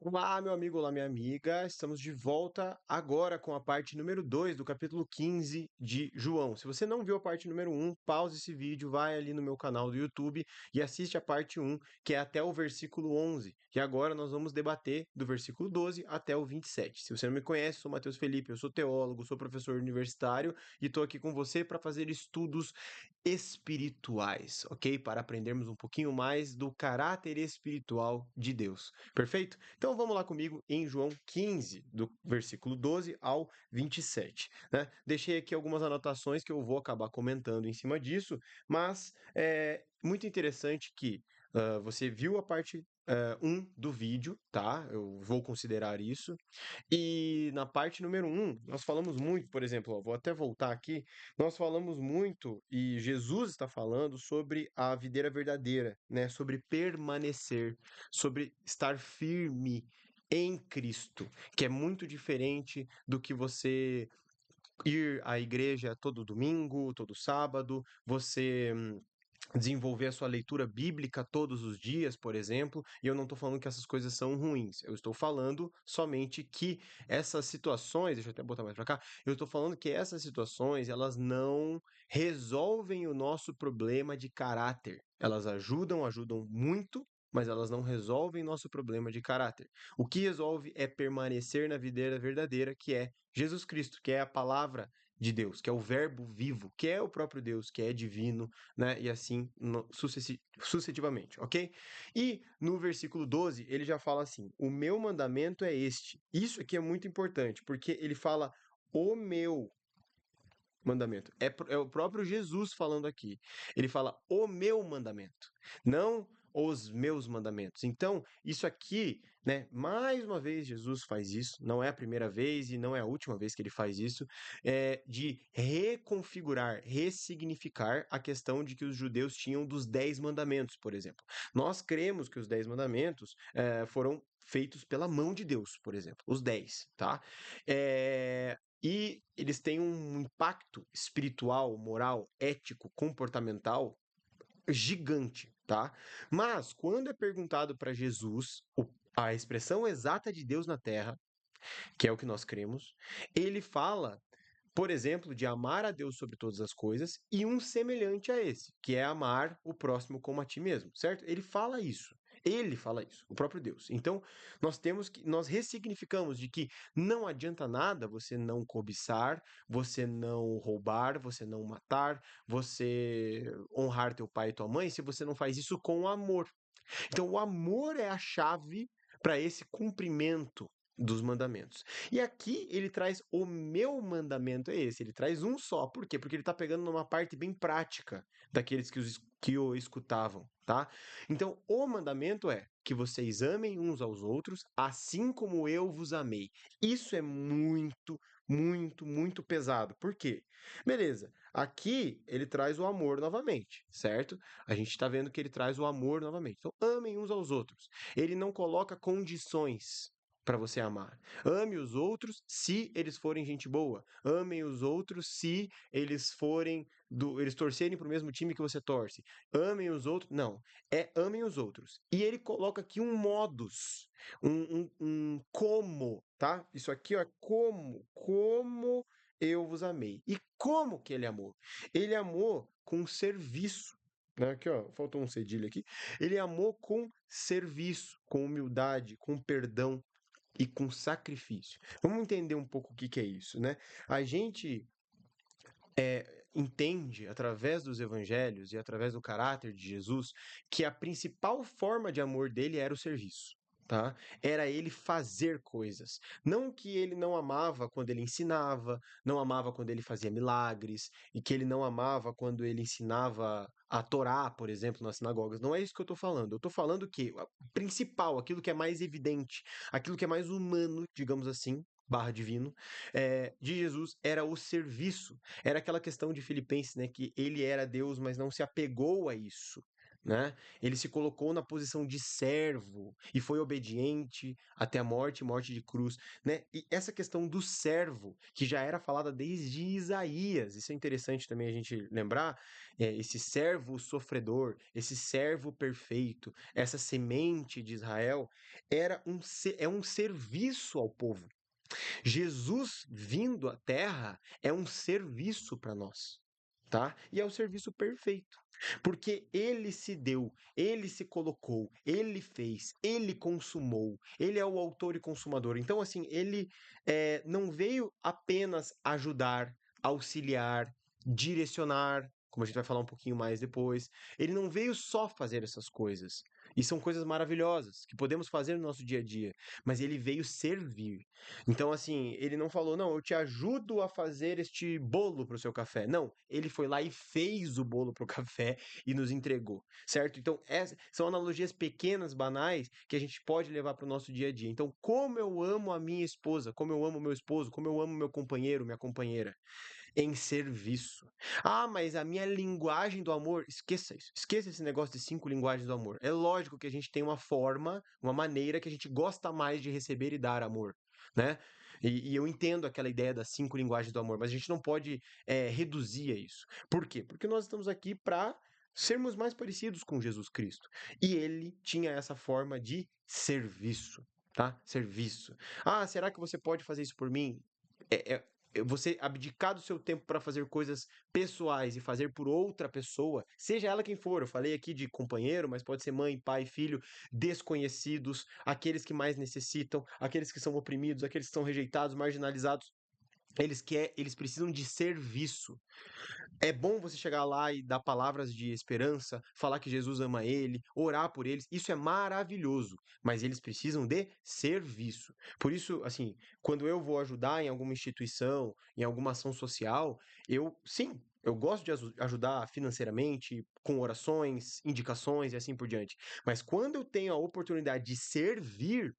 Olá, meu amigo, olá, minha amiga. Estamos de volta agora com a parte número 2 do capítulo 15 de João. Se você não viu a parte número um, pause esse vídeo, vai ali no meu canal do YouTube e assiste a parte um, que é até o versículo 11. E agora nós vamos debater do versículo 12 até o 27. Se você não me conhece, sou Matheus Felipe, eu sou teólogo, sou professor universitário e estou aqui com você para fazer estudos espirituais, ok? Para aprendermos um pouquinho mais do caráter espiritual de Deus. Perfeito? Então vamos lá comigo em João 15, do versículo 12 ao 27. Né? Deixei aqui algumas anotações que eu vou acabar comentando em cima disso, mas é muito interessante que você viu a parte 1 do vídeo, tá? Eu vou considerar isso. E na parte número um, nós falamos muito, por exemplo, ó, vou até voltar aqui, nós falamos muito, e Jesus está falando sobre a videira verdadeira, né? Sobre permanecer, sobre estar firme em Cristo, que é muito diferente do que você ir à igreja todo domingo, todo sábado, você desenvolver a sua leitura bíblica todos os dias, por exemplo, e eu não estou falando que essas coisas são ruins, eu estou falando somente que essas situações, deixa eu até botar mais para cá, eu estou falando que essas situações, elas não resolvem o nosso problema de caráter. Elas ajudam muito, mas elas não resolvem nosso problema de caráter. O que resolve é permanecer na videira verdadeira, que é Jesus Cristo, que é a palavra de Deus, que é o verbo vivo, que é o próprio Deus, que é divino, né? E assim sucessivamente, ok? E no versículo 12, ele já fala assim: o meu mandamento é este. Isso aqui é muito importante, porque ele fala o meu mandamento. É o próprio Jesus falando aqui. Ele fala o meu mandamento, não os meus mandamentos. Então, isso aqui, né? Mais uma vez, Jesus faz isso. Não é a primeira vez e não é a última vez que ele faz isso. De reconfigurar, ressignificar a questão de que os judeus tinham dos 10 mandamentos, por exemplo. Nós cremos que os 10 mandamentos foram feitos pela mão de Deus, por exemplo, os 10, tá? E eles têm um impacto espiritual, moral, ético, comportamental gigante, tá? Mas quando é perguntado para Jesus a expressão exata de Deus na Terra, que é o que nós cremos, ele fala, por exemplo, de amar a Deus sobre todas as coisas e um semelhante a esse, que é amar o próximo como a ti mesmo, certo? Ele fala isso. Ele fala isso, o próprio Deus. Então, nós ressignificamos de que não adianta nada você não cobiçar, você não roubar, você não matar, você honrar teu pai e tua mãe, se você não faz isso com amor. Então, o amor é a chave para esse cumprimento dos mandamentos. E aqui ele traz o meu mandamento é esse, ele traz um só. Por quê? Porque ele está pegando numa parte bem prática daqueles que o escutavam, tá? Então, o mandamento é que vocês amem uns aos outros, assim como eu vos amei. Isso é muito, muito, muito pesado. Por quê? Beleza. Aqui ele traz o amor novamente, certo? A gente está vendo que ele traz o amor novamente. Então, amem uns aos outros. Ele não coloca condições para você amar. Ame os outros se eles forem gente boa. Amem os outros se eles torcerem para o mesmo time que você torce. Amem os outros. Não. É amem os outros. E ele coloca aqui um modus, um como, tá? Isso aqui ó, é como eu vos amei. E como que ele amou? Ele amou com serviço. Né? Aqui, ó, faltou um cedilho aqui. Ele amou com serviço, com humildade, com perdão e com sacrifício. Vamos entender um pouco o que, que é isso, né? A gente entende, através dos evangelhos e através do caráter de Jesus, que a principal forma de amor dele era o serviço. Tá? Era ele fazer coisas. Não que ele não amava quando ele ensinava, não amava quando ele fazia milagres, e que ele não amava quando ele ensinava a Torá, por exemplo, nas sinagogas. Não é isso que eu estou falando. Eu estou falando que o principal, aquilo que é mais evidente, aquilo que é mais humano, digamos assim, barra divino, de Jesus era o serviço. Era aquela questão de Filipenses, né, que ele era Deus, mas não se apegou a isso. né? Ele se colocou na posição de servo e foi obediente até a morte, morte de cruz, né? E essa questão do servo, que já era falada desde Isaías, isso é interessante também a gente lembrar, esse servo sofredor, esse servo perfeito, essa semente de Israel, é um serviço ao povo. Jesus vindo à Terra é um serviço para nós, tá? E é o serviço perfeito. Porque ele se deu, ele se colocou, ele fez, ele consumou, ele é o autor e consumador. Então, assim, ele não veio apenas ajudar, auxiliar, direcionar, como a gente vai falar um pouquinho mais depois. Ele não veio só fazer essas coisas. E são coisas maravilhosas que podemos fazer no nosso dia a dia, mas ele veio servir. Então, assim, ele não falou, não, eu te ajudo a fazer este bolo para o seu café. Não, ele foi lá e fez o bolo para o café e nos entregou, certo? Então, são analogias pequenas, banais, que a gente pode levar para o nosso dia a dia. Então, como eu amo a minha esposa, como eu amo meu esposo, como eu amo meu companheiro, minha companheira, em serviço. Ah, mas a minha linguagem do amor, esqueça isso. Esqueça esse negócio de 5 linguagens do amor. É lógico que a gente tem uma forma, uma maneira que a gente gosta mais de receber e dar amor, né? E eu entendo aquela ideia das 5 linguagens do amor, mas a gente não pode reduzir a isso. Por quê? Porque nós estamos aqui para sermos mais parecidos com Jesus Cristo. E ele tinha essa forma de serviço, tá? Serviço. Ah, será que você pode fazer isso por mim? É, você abdicar do seu tempo para fazer coisas pessoais e fazer por outra pessoa, seja ela quem for, eu falei aqui de companheiro, mas pode ser mãe, pai, filho, desconhecidos, aqueles que mais necessitam, aqueles que são oprimidos, aqueles que são rejeitados, marginalizados. Eles precisam de serviço. É bom você chegar lá e dar palavras de esperança, falar que Jesus ama ele, orar por eles. Isso é maravilhoso, mas eles precisam de serviço. Por isso, assim, quando eu vou ajudar em alguma instituição, em alguma ação social, sim, eu gosto de ajudar financeiramente, com orações, indicações e assim por diante. Mas quando eu tenho a oportunidade de servir,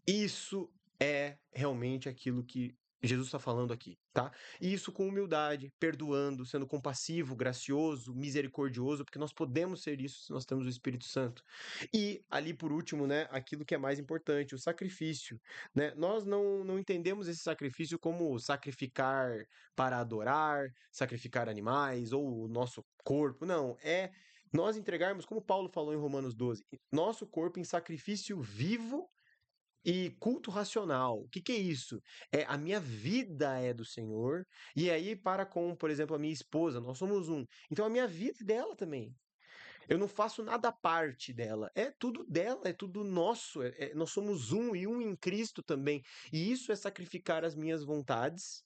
isso é realmente aquilo que Jesus está falando aqui, tá? E isso com humildade, perdoando, sendo compassivo, gracioso, misericordioso, porque nós podemos ser isso se nós temos o Espírito Santo. E ali por último, né, aquilo que é mais importante, o sacrifício, né? Nós não entendemos esse sacrifício como sacrificar para adorar, sacrificar animais ou o nosso corpo, não, é nós entregarmos, como Paulo falou em Romanos 12, nosso corpo em sacrifício vivo e culto racional. O que que é isso? É a minha vida é do Senhor, e aí para com, por exemplo, a minha esposa, nós somos um. Então a minha vida é dela também. Eu não faço nada à parte dela. É tudo dela, é tudo nosso. Nós somos um e um em Cristo também. E isso é sacrificar as minhas vontades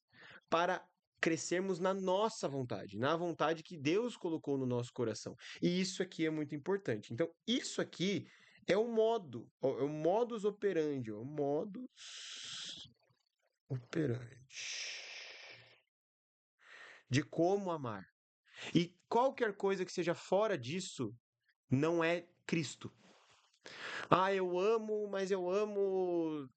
para crescermos na nossa vontade, na vontade que Deus colocou no nosso coração. E isso aqui é muito importante. Então, isso aqui é o modus operandi, é o modus operandi de como amar. E qualquer coisa que seja fora disso não é Cristo. Ah, eu amo, mas eu amo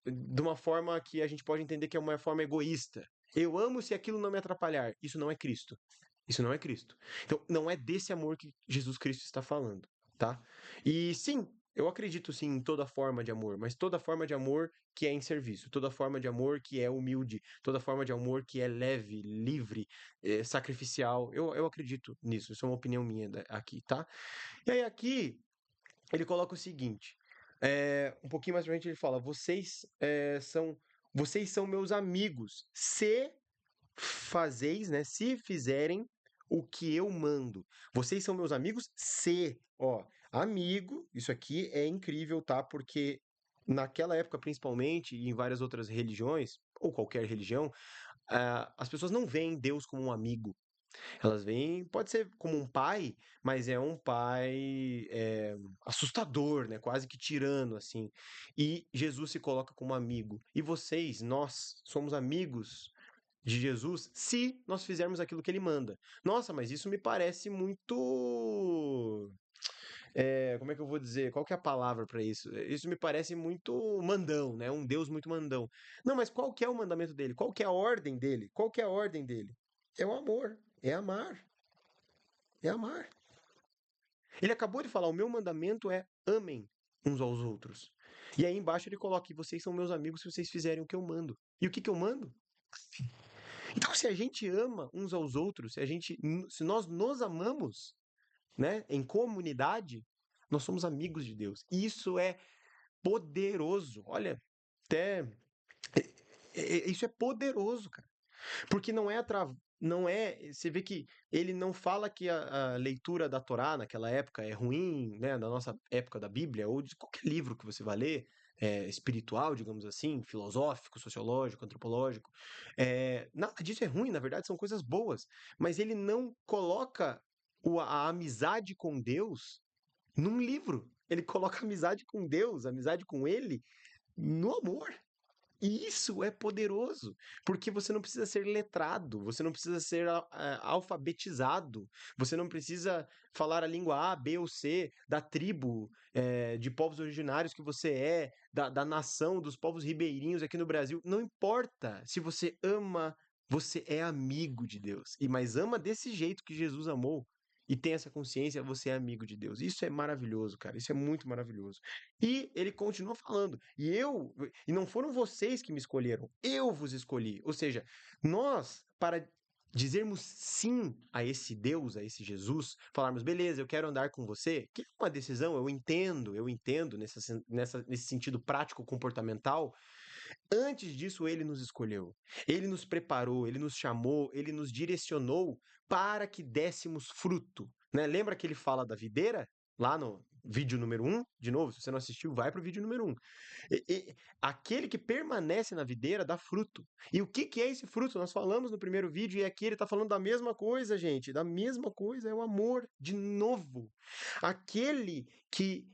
de uma forma que a gente pode entender que é uma forma egoísta. Eu amo se aquilo não me atrapalhar. Isso não é Cristo. Isso não é Cristo. Então, não é desse amor que Jesus Cristo está falando, tá? E sim, eu acredito sim em toda forma de amor, mas toda forma de amor que é em serviço, toda forma de amor que é humilde, toda forma de amor que é leve, livre, sacrificial. Eu acredito nisso. Isso é uma opinião minha aqui, tá? E aí aqui ele coloca o seguinte, um pouquinho mais pra frente ele fala, vocês são meus amigos, se fazeis, né, se fizerem o que eu mando. Vocês são meus amigos se, ó, amigo, isso aqui é incrível, tá? Porque naquela época, principalmente, e em várias outras religiões, ou qualquer religião, as pessoas não veem Deus como um amigo. Elas veem, pode ser como um pai, mas é um pai assustador, né? Quase que tirano, assim. E Jesus se coloca como amigo. E vocês, nós, somos amigos de Jesus se nós fizermos aquilo que ele manda. Nossa, mas isso me parece muito. Como é que eu vou dizer? Qual que é a palavra para isso? Isso me parece muito mandão, né? Um Deus muito mandão. Não, mas qual que é o mandamento dele? Qual que é a ordem dele? Qual que é a ordem dele? É o amor, é amar, é amar. Ele acabou de falar: o meu mandamento é amem uns aos outros. E aí embaixo ele coloca: e vocês são meus amigos se vocês fizerem o que eu mando. E o que eu mando? Então, se a gente ama uns aos outros, se nós nos amamos, né, em comunidade, nós somos amigos de Deus. E isso é poderoso. Olha, até isso é poderoso, cara. Porque não é, você vê que ele não fala que a leitura da Torá naquela época é ruim, né, na nossa época da Bíblia ou de qualquer livro que você vai ler, espiritual, digamos assim, filosófico, sociológico, antropológico. Nada disso é ruim, na verdade são coisas boas, mas ele não coloca a amizade com Deus num livro. Ele coloca a amizade com Deus, a amizade com ele no amor. E isso é poderoso, porque você não precisa ser letrado, você não precisa ser alfabetizado, você não precisa falar a língua A, B ou C da tribo, de povos originários que você é, da nação, dos povos ribeirinhos aqui no Brasil. Não importa. Se você ama, você é amigo de Deus. E mas ama desse jeito que Jesus amou. E tem essa consciência, você é amigo de Deus. Isso é maravilhoso, cara. Isso é muito maravilhoso. E ele continua falando. E não foram vocês que me escolheram, eu vos escolhi. Ou seja, nós, para dizermos sim a esse Deus, a esse Jesus, falarmos, beleza, eu quero andar com você, que é uma decisão, eu entendo nesse sentido prático comportamental. Antes disso, ele nos escolheu, ele nos preparou, ele nos chamou, ele nos direcionou para que dessemos fruto. Né? Lembra que ele fala da videira? Lá no vídeo número 1, de novo, se você não assistiu, vai para o vídeo número 1. Aquele que permanece na videira dá fruto. E o que é esse fruto? Nós falamos no primeiro vídeo e aqui ele está falando da mesma coisa, gente. Da mesma coisa, é o amor, de novo. Aquele que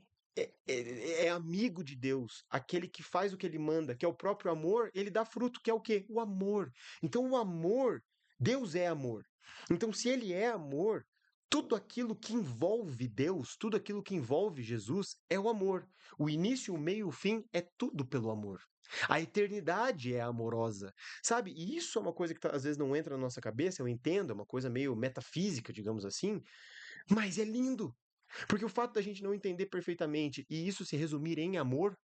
é amigo de Deus, aquele que faz o que ele manda, que é o próprio amor, ele dá fruto, que é o quê? O amor. Então, o amor, Deus é amor. Então, se ele é amor, tudo aquilo que envolve Deus, tudo aquilo que envolve Jesus é o amor. O início, o meio, o fim é tudo pelo amor. A eternidade é amorosa, sabe? E isso é uma coisa que às vezes não entra na nossa cabeça, eu entendo, é uma coisa meio metafísica, digamos assim, mas é lindo. Porque o fato da gente não entender perfeitamente e isso se resumir em amor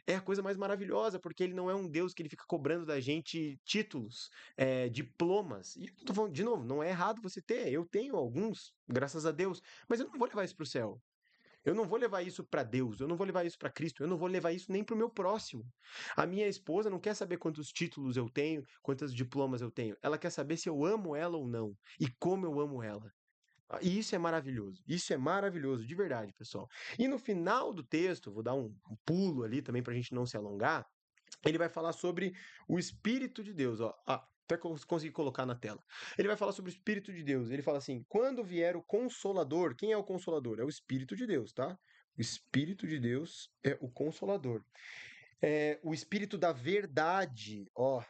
é a coisa mais maravilhosa, porque ele não é um Deus que ele fica cobrando da gente títulos, diplomas. E eu tô falando, de novo, não é errado você ter, eu tenho alguns, graças a Deus, mas eu não vou levar isso para o céu. Eu não vou levar isso para Deus, eu não vou levar isso para Cristo, eu não vou levar isso nem para o meu próximo. A minha esposa não quer saber quantos títulos eu tenho, quantos diplomas eu tenho. Ela quer saber se eu amo ela ou não e como eu amo ela. E isso é maravilhoso. Isso é maravilhoso, de verdade, pessoal. E no final do texto, vou dar um pulo ali também para a gente não se alongar. Ele vai falar sobre o Espírito de Deus. Ó. Até conseguir colocar na tela. Ele vai falar sobre o Espírito de Deus. Ele fala assim: quando vier o Consolador, quem é o Consolador? É o Espírito de Deus, tá? O Espírito de Deus é o Consolador. É o Espírito da verdade, ó,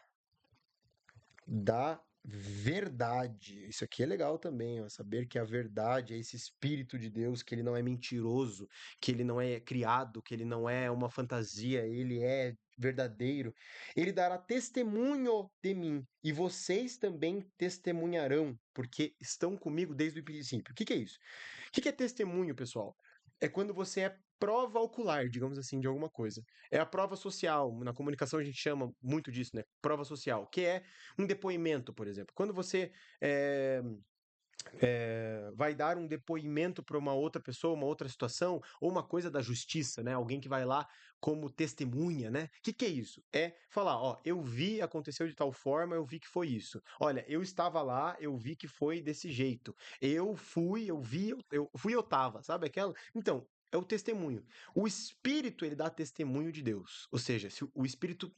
da verdade. Isso aqui é legal também, ó, saber que a verdade é esse Espírito de Deus, que ele não é mentiroso, que ele não é criado, que ele não é uma fantasia, ele é verdadeiro. Ele dará testemunho de mim, e vocês também testemunharão, porque estão comigo desde o princípio. O que é isso? O que é testemunho, pessoal? É quando você é prova ocular, digamos assim, de alguma coisa. É a prova social. Na comunicação a gente chama muito disso, né? Prova social, que é um depoimento, por exemplo. Quando você é, vai dar um depoimento para uma outra pessoa, uma outra situação, ou uma coisa da justiça, né? Alguém que vai lá como testemunha, né? O que é isso? É falar, ó, eu vi, aconteceu de tal forma, eu vi que foi isso. Olha, eu estava lá, eu vi que foi desse jeito. Eu fui, eu vi, eu fui, eu tava, sabe aquela? Então, é o testemunho. O Espírito, ele dá testemunho de Deus. Ou seja, se o Espírito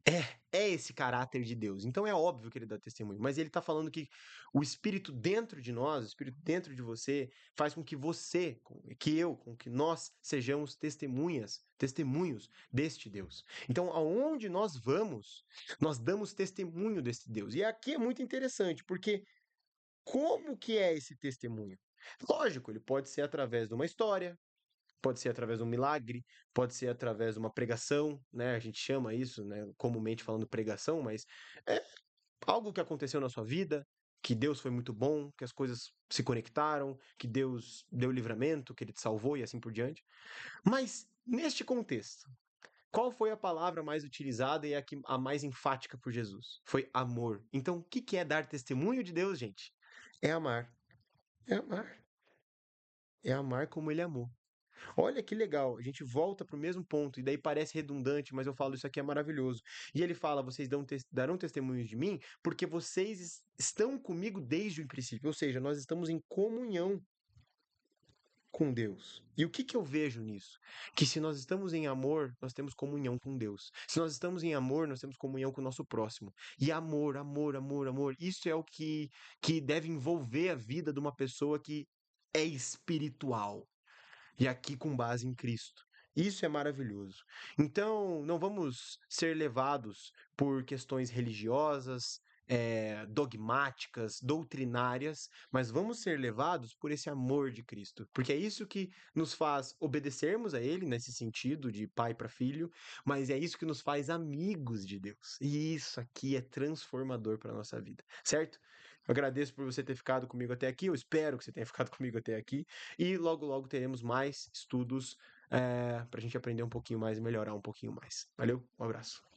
é esse caráter de Deus. Então é óbvio que ele dá testemunho, mas ele está falando que o Espírito dentro de nós, o Espírito dentro de você, faz com que você, que eu, com que nós sejamos testemunhos deste Deus. Então, aonde nós vamos, nós damos testemunho desse Deus. E aqui é muito interessante, porque como que é esse testemunho? Lógico, ele pode ser através de uma história, pode ser através de um milagre, pode ser através de uma pregação, né? A gente chama isso, né, comumente falando pregação, mas é algo que aconteceu na sua vida, que Deus foi muito bom, que as coisas se conectaram, que Deus deu livramento, que ele te salvou e assim por diante. Mas neste contexto, qual foi a palavra mais utilizada e a mais enfática por Jesus? Foi amor. Então, o que é dar testemunho de Deus, gente? É amar. É amar. É amar como ele amou. Olha que legal, a gente volta para o mesmo ponto, e daí parece redundante, mas eu falo, isso aqui é maravilhoso. E ele fala: vocês darão testemunhos de mim, porque vocês estão comigo desde o princípio. Ou seja, nós estamos em comunhão com Deus. E o que que eu vejo nisso? Que se nós estamos em amor, nós temos comunhão com Deus. Se nós estamos em amor, nós temos comunhão com o nosso próximo. E amor, amor, amor, amor, isso é o que deve envolver a vida de uma pessoa que é espiritual. E aqui com base em Cristo. Isso é maravilhoso. Então, não vamos ser levados por questões religiosas, dogmáticas, doutrinárias, mas vamos ser levados por esse amor de Cristo, porque é isso que nos faz obedecermos a Ele nesse sentido de pai para filho, mas é isso que nos faz amigos de Deus. E isso aqui é transformador para a nossa vida, certo? Eu agradeço por você ter ficado comigo até aqui, eu espero que você tenha ficado comigo até aqui. E logo, logo teremos mais estudos para a gente aprender um pouquinho mais e melhorar um pouquinho mais. Valeu, um abraço.